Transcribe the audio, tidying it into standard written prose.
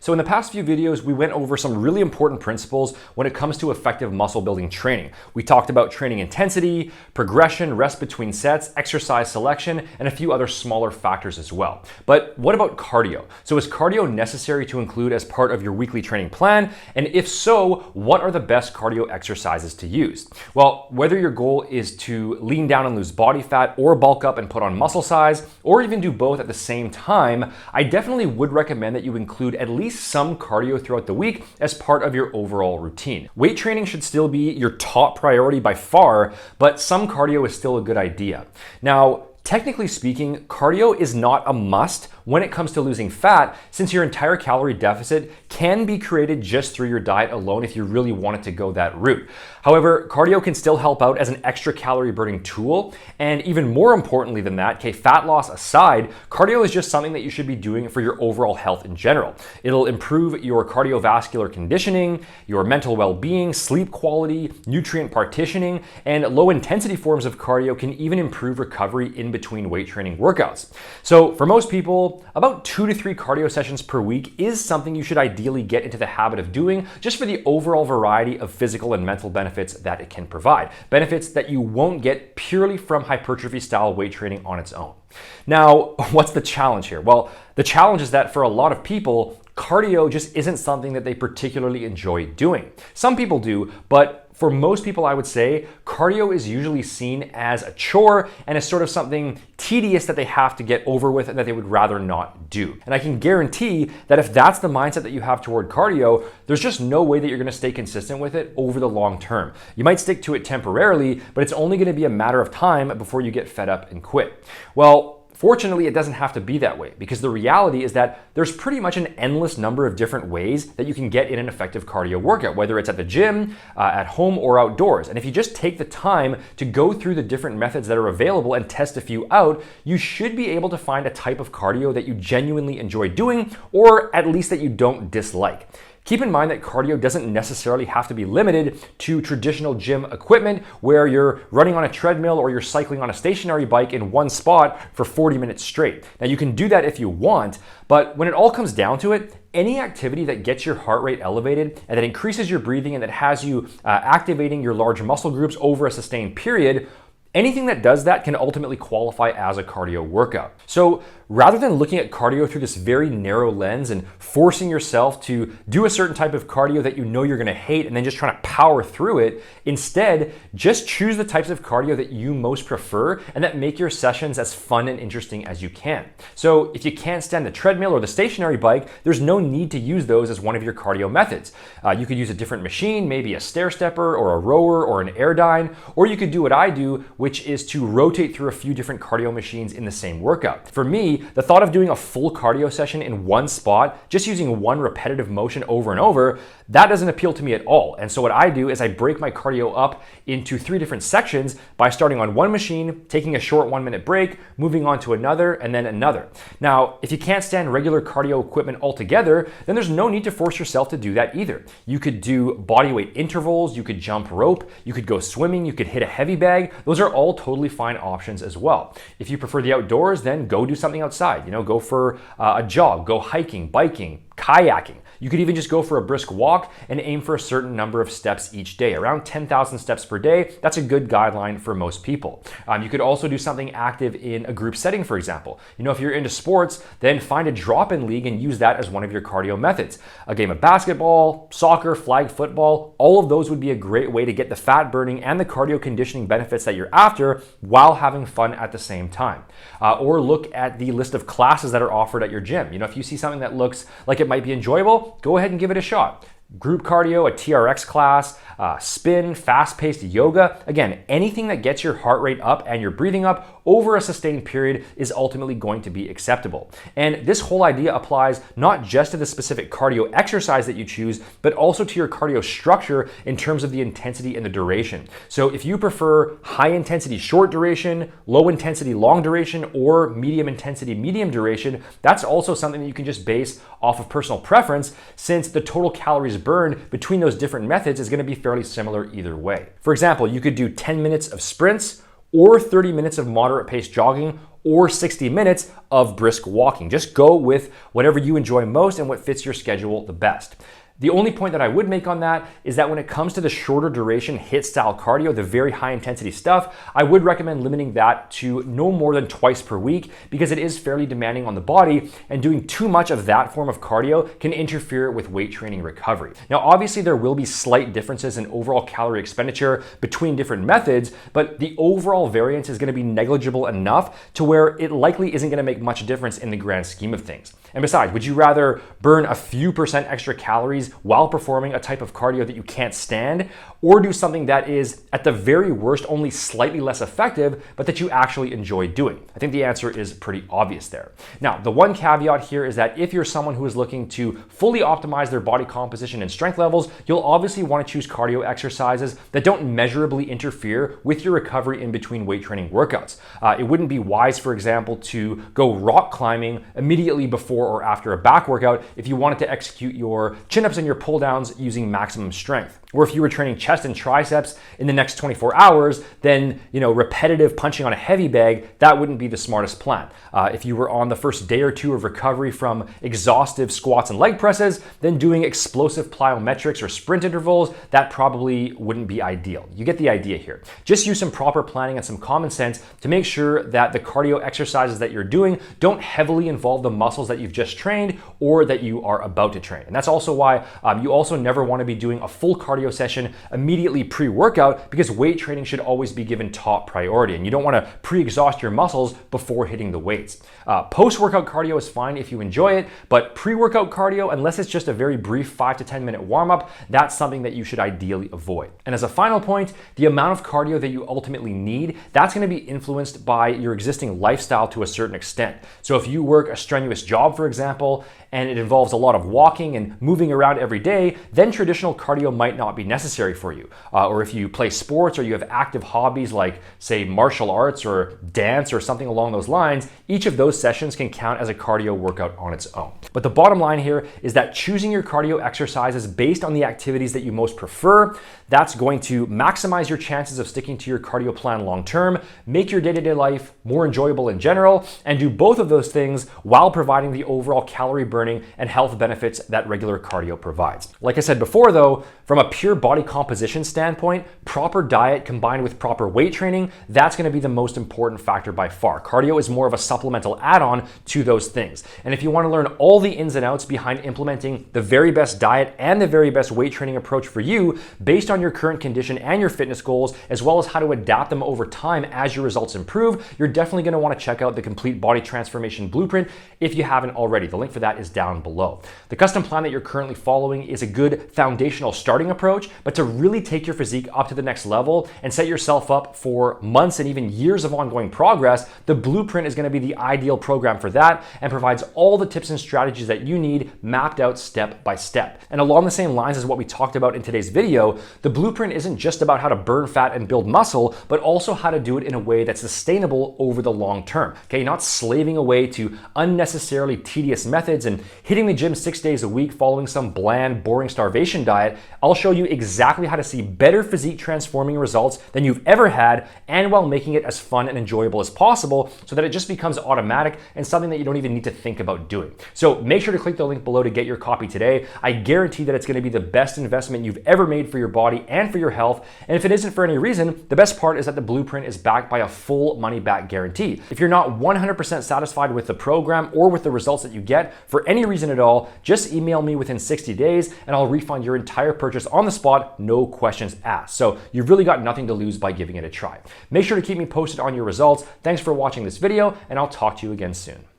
So in the past few videos, we went over some really important principles when it comes to effective muscle building training. We talked about training intensity, progression, rest between sets, exercise selection, and a few other smaller factors as well. But what about cardio? So is cardio necessary to include as part of your weekly training plan? And if so, what are the best cardio exercises to use? Well, whether your goal is to lean down and lose body fat, or bulk up and put on muscle size, or even do both at the same time, I definitely would recommend that you include at least some cardio throughout the week as part of your overall routine. Weight training should still be your top priority by far, but some cardio is still a good idea. Now, technically speaking, cardio is not a must when it comes to losing fat, since your entire calorie deficit can be created just through your diet alone if you really wanted to go that route. However, cardio can still help out as an extra calorie burning tool, and even more importantly than that, fat loss aside, cardio is just something that you should be doing for your overall health in general. It'll improve your cardiovascular conditioning, your mental well-being, sleep quality, nutrient partitioning, and low intensity forms of cardio can even improve recovery in between weight training workouts. So for most people, about 2 to 3 cardio sessions per week is something you should ideally get into the habit of doing, just for the overall variety of physical and mental benefits that it can provide. Benefits that you won't get purely from hypertrophy style weight training on its own. Now, what's the challenge here? Well, the challenge is that for a lot of people, cardio just isn't something that they particularly enjoy doing. Some people do, but for most people, I would say cardio is usually seen as a chore and as sort of something tedious that they have to get over with and that they would rather not do. And I can guarantee that if that's the mindset that you have toward cardio, there's just no way that you're gonna stay consistent with it over the long term. You might stick to it temporarily, but it's only gonna be a matter of time before you get fed up and quit. Well, fortunately, it doesn't have to be that way, because the reality is that there's pretty much an endless number of different ways that you can get in an effective cardio workout, whether it's at the gym, at home, or outdoors. And if you just take the time to go through the different methods that are available and test a few out, you should be able to find a type of cardio that you genuinely enjoy doing, or at least that you don't dislike. Keep in mind that cardio doesn't necessarily have to be limited to traditional gym equipment where you're running on a treadmill or you're cycling on a stationary bike in one spot for 40 minutes straight. Now, you can do that if you want, but when it all comes down to it, any activity that gets your heart rate elevated and that increases your breathing and that has you activating your large muscle groups over a sustained period, anything that does that can ultimately qualify as a cardio workout. So rather than looking at cardio through this very narrow lens and forcing yourself to do a certain type of cardio that you know you're gonna hate and then just trying to power through it, instead, just choose the types of cardio that you most prefer and that make your sessions as fun and interesting as you can. So if you can't stand the treadmill or the stationary bike, there's no need to use those as one of your cardio methods. You could use a different machine, maybe a stair stepper or a rower or an Airdyne, or you could do what I do, which is to rotate through a few different cardio machines in the same workout. For me, the thought of doing a full cardio session in one spot, just using one repetitive motion over and over, that doesn't appeal to me at all. And so what I do is I break my cardio up into 3 different sections by starting on one machine, taking a short 1-minute break, moving on to another, and then another. Now, if you can't stand regular cardio equipment altogether, then there's no need to force yourself to do that either. You could do bodyweight intervals, you could jump rope, you could go swimming, you could hit a heavy bag. Those are all totally fine options as well. If you prefer the outdoors, then go do something outside. Go for a jog, go hiking, biking, kayaking. You could even just go for a brisk walk and aim for a certain number of steps each day, around 10,000 steps per day. That's a good guideline for most people. You could also do something active in a group setting, for example. If you're into sports, then find a drop-in league and use that as one of your cardio methods. A game of basketball, soccer, flag football, all of those would be a great way to get the fat burning and the cardio conditioning benefits that you're after while having fun at the same time. Or look at the list of classes that are offered at your gym. If you see something that looks like it might be enjoyable, go ahead and give it a shot. Group cardio, a TRX class, spin, fast-paced yoga. Again, anything that gets your heart rate up and your breathing up over a sustained period is ultimately going to be acceptable. And this whole idea applies not just to the specific cardio exercise that you choose, but also to your cardio structure in terms of the intensity and the duration. So if you prefer high intensity short duration, low intensity long duration, or medium intensity medium duration, that's also something that you can just base off of personal preference, since the total calories burned between those different methods is going to be fairly similar either way. For example, you could do 10 minutes of sprints or 30 minutes of moderate pace jogging, or 60 minutes of brisk walking. Just go with whatever you enjoy most and what fits your schedule the best. The only point that I would make on that is that when it comes to the shorter duration HIIT style cardio, the very high intensity stuff, I would recommend limiting that to no more than twice per week because it is fairly demanding on the body, and doing too much of that form of cardio can interfere with weight training recovery. Now, obviously there will be slight differences in overall calorie expenditure between different methods, but the overall variance is going to be negligible enough to where it likely isn't going to make much difference in the grand scheme of things. And besides, would you rather burn a few percent extra calories while performing a type of cardio that you can't stand, or do something that is, at the very worst, only slightly less effective, but that you actually enjoy doing? I think the answer is pretty obvious there. Now, the one caveat here is that if you're someone who is looking to fully optimize their body composition and strength levels, you'll obviously want to choose cardio exercises that don't measurably interfere with your recovery in between weight training workouts. It wouldn't be wise, for example, to go rock climbing immediately before or after a back workout if you wanted to execute your chin-ups and your pull downs using maximum strength. Or if you were training chest and triceps in the next 24 hours, then repetitive punching on a heavy bag, that wouldn't be the smartest plan. If you were on the first day or two of recovery from exhaustive squats and leg presses, then doing explosive plyometrics or sprint intervals, that probably wouldn't be ideal. You get the idea here. Just use some proper planning and some common sense to make sure that the cardio exercises that you're doing don't heavily involve the muscles that you've just trained or that you are about to train. And that's also why you also never want to be doing a full cardio session immediately pre-workout, because weight training should always be given top priority, and you don't want to pre-exhaust your muscles before hitting the weights. Post-workout cardio is fine if you enjoy it, but pre-workout cardio, unless it's just a very brief 5 to 10 minute warm-up, that's something that you should ideally avoid. And as a final point, the amount of cardio that you ultimately need, that's going to be influenced by your existing lifestyle to a certain extent. So if you work a strenuous job, for example, and it involves a lot of walking and moving around every day, then traditional cardio might not be necessary for you. Or if you play sports or you have active hobbies like, say, martial arts or dance or something along those lines, each of those sessions can count as a cardio workout on its own. But the bottom line here is that choosing your cardio exercises based on the activities that you most prefer, that's going to maximize your chances of sticking to your cardio plan long term, make your day-to-day life more enjoyable in general, and do both of those things while providing the overall calorie burning and health benefits that regular cardio provides. Like I said before though, from a pure body composition standpoint, proper diet combined with proper weight training, that's going to be the most important factor by far. Cardio is more of a supplemental add-on to those things. And if you want to learn all the ins and outs behind implementing the very best diet and the very best weight training approach for you based on your current condition and your fitness goals, as well as how to adapt them over time as your results improve, you're definitely going to want to check out the Complete Body Transformation Blueprint if you haven't already. The link for that is down below. The custom plan that you're currently following is a good foundational starting approach, but to really take your physique up to the next level and set yourself up for months and even years of ongoing progress, the Blueprint is going to be the ideal program for that and provides all the tips and strategies that you need mapped out step by step. And along the same lines as what we talked about in today's video, the Blueprint isn't just about how to burn fat and build muscle, but also how to do it in a way that's sustainable over the long term. Okay, not slaving away to unnecessarily tedious methods and hitting the gym 6 days a week following some bland, boring starvation diet. I'll show you exactly how to see better physique transforming results than you've ever had, and while making it as fun and enjoyable as possible so that it just becomes automatic and something that you don't even need to think about doing. So make sure to click the link below to get your copy today. I guarantee that it's going to be the best investment you've ever made for your body and for your health. And if it isn't for any reason, the best part is that the Blueprint is backed by a full money back guarantee. If you're not 100% satisfied with the program or with the results that you get for any reason at all, just email me within 60 days and I'll refund your entire purchase on the spot, no questions asked. So you've really got nothing to lose by giving it a try. Make sure to keep me posted on your results. Thanks for watching this video, and I'll talk to you again soon.